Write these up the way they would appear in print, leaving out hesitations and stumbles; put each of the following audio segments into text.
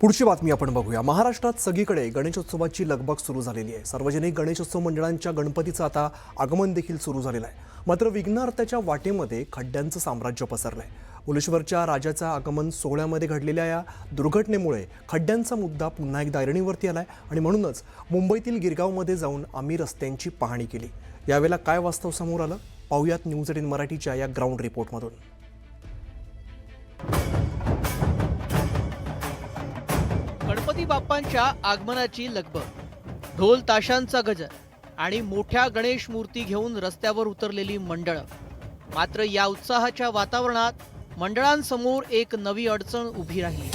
पुढची बातमी आपण बघूया। महाराष्ट्रात सगळीकडे गणेशोत्सवाची लगबग सुरू झालेली आहे। सार्वजनिक गणेशोत्सव मंडळांच्या गणपतीचं आता आगमन देखील सुरू झालेलं आहे। मात्र विघ्नार्थाच्या वाटेमध्ये खड्ड्यांचं साम्राज्य पसरलंय। मुलेश्वरच्या राजाच्या आगमन सोहळ्यामध्ये घडलेल्या या दुर्घटनेमुळे खड्ड्यांचा मुद्दा पुन्हा एकदा ऐरणीवरती आलाय आणि म्हणूनच मुंबईतील गिरगावमध्ये जाऊन आम्ही रस्त्यांची पाहणी केली। यावेळेला काय वास्तव समोर आलं पाहूयात न्यूज 18 मराठीच्या या ग्राउंड रिपोर्टमधून। गणपती बाप्पांच्या आगमनाची लगबग, ढोल ताशांचा गजर आणि मोठ्या गणेश मूर्ती घेऊन रस्त्यावर उतरलेली मंडळं। मात्र या उत्साहाच्या वातावरणात मंडळांसमोर एक नवी अडचण उभी राहिली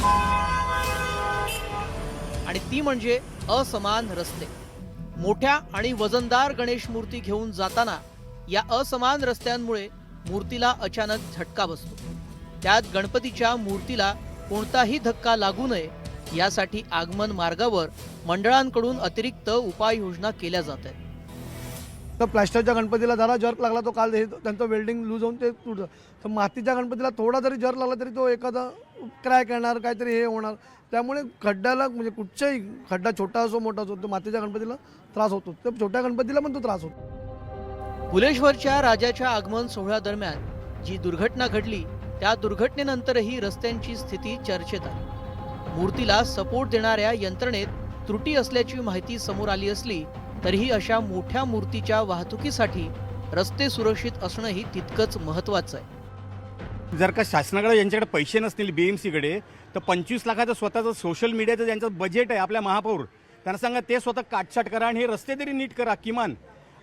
आणि ती म्हणजे असमान रस्ते। मोठ्या आणि वजनदार गणेश मूर्ती घेऊन जाताना या असमान रस्त्यांमुळे मूर्तीला अचानक झटका बसतो। त्यात गणपतीच्या मूर्तीला कोणताही धक्का लागू नये यासाठी आगमन मार्गावर मंडळांकडून अतिरिक्त उपाययोजना केल्या जात आहेत। तर प्लॅस्टरच्या गणपतीला जरा जर्क लागला तो काल त्यांचं वेल्डिंग लूज होऊन ते तुटलं। तर मातीच्या गणपतीला थोडा जरी जर्क लागला तरी तो एखादा क्रॅक येणार, काहीतरी हे होणार। त्यामुळे खड्ड्याला म्हणजे कुठच्याही खड्डा छोटा असो मोठा असो तो मातीच्या गणपतीला त्रास होतो, तर छोट्या गणपतीला पण तो त्रास होतो। मुलेश्वरच्या राजाच्या आगमन सोहळ्यादरम्यान जी दुर्घटना घडली त्या दुर्घटनेनंतरही रस्त्यांची स्थिती चर्चेत आली। मूर्तीला सपोर्ट देणाऱ्या यंत्रणेत त्रुटी असल्याची माहिती समोर आली असली तरीही अशा मोठ्या मूर्तीच्या वाहतुकीसाठी रस्ते सुरक्षित असणंही तितकंच महत्त्वाचं आहे। जर का शासनाकडे यांच्याकडे पैसे नसतील बीएमसीकडे तर 25 लाखाचं स्वतःचं सोशल मीडियाचं ज्यांचं बजेट आहे आपल्या महापौर त्यांना सांगा ते स्वतः काटछाट करा आणि हे रस्ते तरी नीट करा किमान।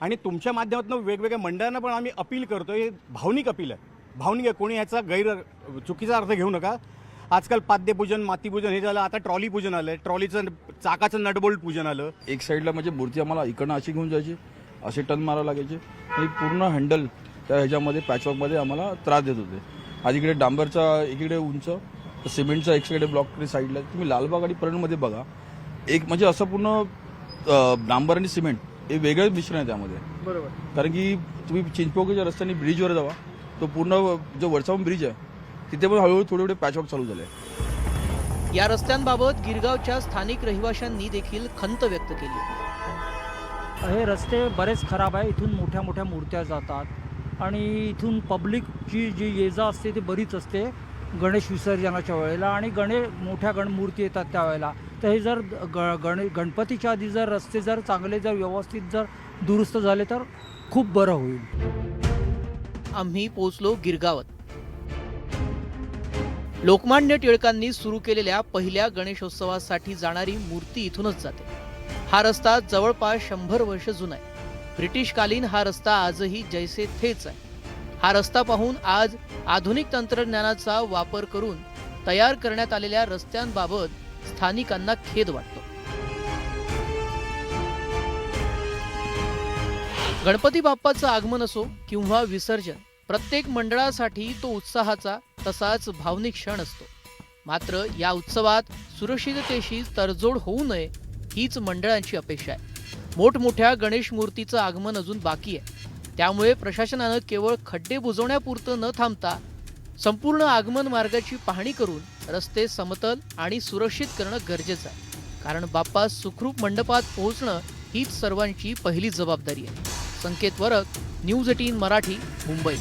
आणि तुमच्या माध्यमातून वेगवेगळ्या मंडळांना पण आम्ही अपील करतो, हे भावनिक अपील आहे, भावनिक आहे, कोणी याचा चुकीचा अर्थ घेऊ नका। आजकाल पाद्यपूजन मातीपूजन हे झालं, आता ट्रॉली पूजन आलं, ट्रॉलीचं चाकाचं नटबोल्ट पूजन आलं। एक साईडला म्हणजे मूर्ती आम्हाला इकडनं अशी घेऊन जायची, असे टर्न मारावं लागायचे आणि पूर्ण हँडल त्या ह्याच्यामध्ये पॅचवर्कमध्ये आम्हाला त्रास देत होते। आज इकडे डांबरचा एकीकडे उंच, सिमेंटचा एक साईड ब्लॉक साईडला तुम्ही लालबाग आणि परळमध्ये बघा, एक म्हणजे असं पूर्ण डांबर आणि सिमेंट हे वेगळं मिश्रण आहे त्यामध्ये। बरोबर, कारण की तुम्ही चिंचपोकच्या रस्त्याने ब्रिजवर जावा, तो पूर्ण जो वरचा ब्रिज आहे तिथे पण हळूहळू थोडे थोडे पॅचवर्क चालू झाले। या रस्त्यांबाबत गिरगावच्या स्थानिक रहिवाशांनी देखील खंत व्यक्त केली। हे रस्ते बरेच खराब आहे, इथून मोठ्या मोठ्या मूर्त्या जातात आणि इथून पब्लिकची जी ये जा असते ती बरीच असते गणेश विसर्जनाच्या वेळेला आणि मोठ्या मूर्ती येतात त्यावेळेला। तर हे जर गणपतीच्या आधी जर रस्ते जर चांगले जर व्यवस्थित जर दुरुस्त झाले तर खूप बरं होईल। आम्ही पोहोचलो गिरगावात। लोकमान्य टिळकांनी सुरू केलेल्या पहिल्या गणेशोत्सवासाठी जाणारी मूर्ती इथूनच जाते। हा रस्ता जवळपास 100 वर्ष जुना आहे। ब्रिटिशकालीन हा रस्ता आजही जैसे थेच आहे। हा रस्ता पाहून आज आधुनिक तंत्रज्ञानाचा वापर करून तयार करण्यात आलेल्या रस्त्यांबाबत स्थानिकांना खेद वाटतो। गणपती बाप्पाचं आगमन असो किंवा विसर्जन, प्रत्येक मंडळासाठी तो उत्साहाचा तसाच भावनिक क्षण असतो। मात्र या उत्सवात सुरक्षिततेशी तडजोड होऊ नये हीच मंडळांची अपेक्षा आहे। मोठमोठ्या गणेश मूर्तीचं आगमन अजून बाकी आहे, त्यामुळे प्रशासनानं केवळ खड्डे बुजवण्यापुरतं न थांबता संपूर्ण आगमन मार्गाची पाहणी करून रस्ते समतल आणि सुरक्षित करणं गरजेचं आहे। कारण बाप्पा सुखरूप मंडपात पोहोचणं हीच सर्वांची पहिली जबाबदारी आहे। संकेत वरक, न्यूज 18 मराठी, मुंबई।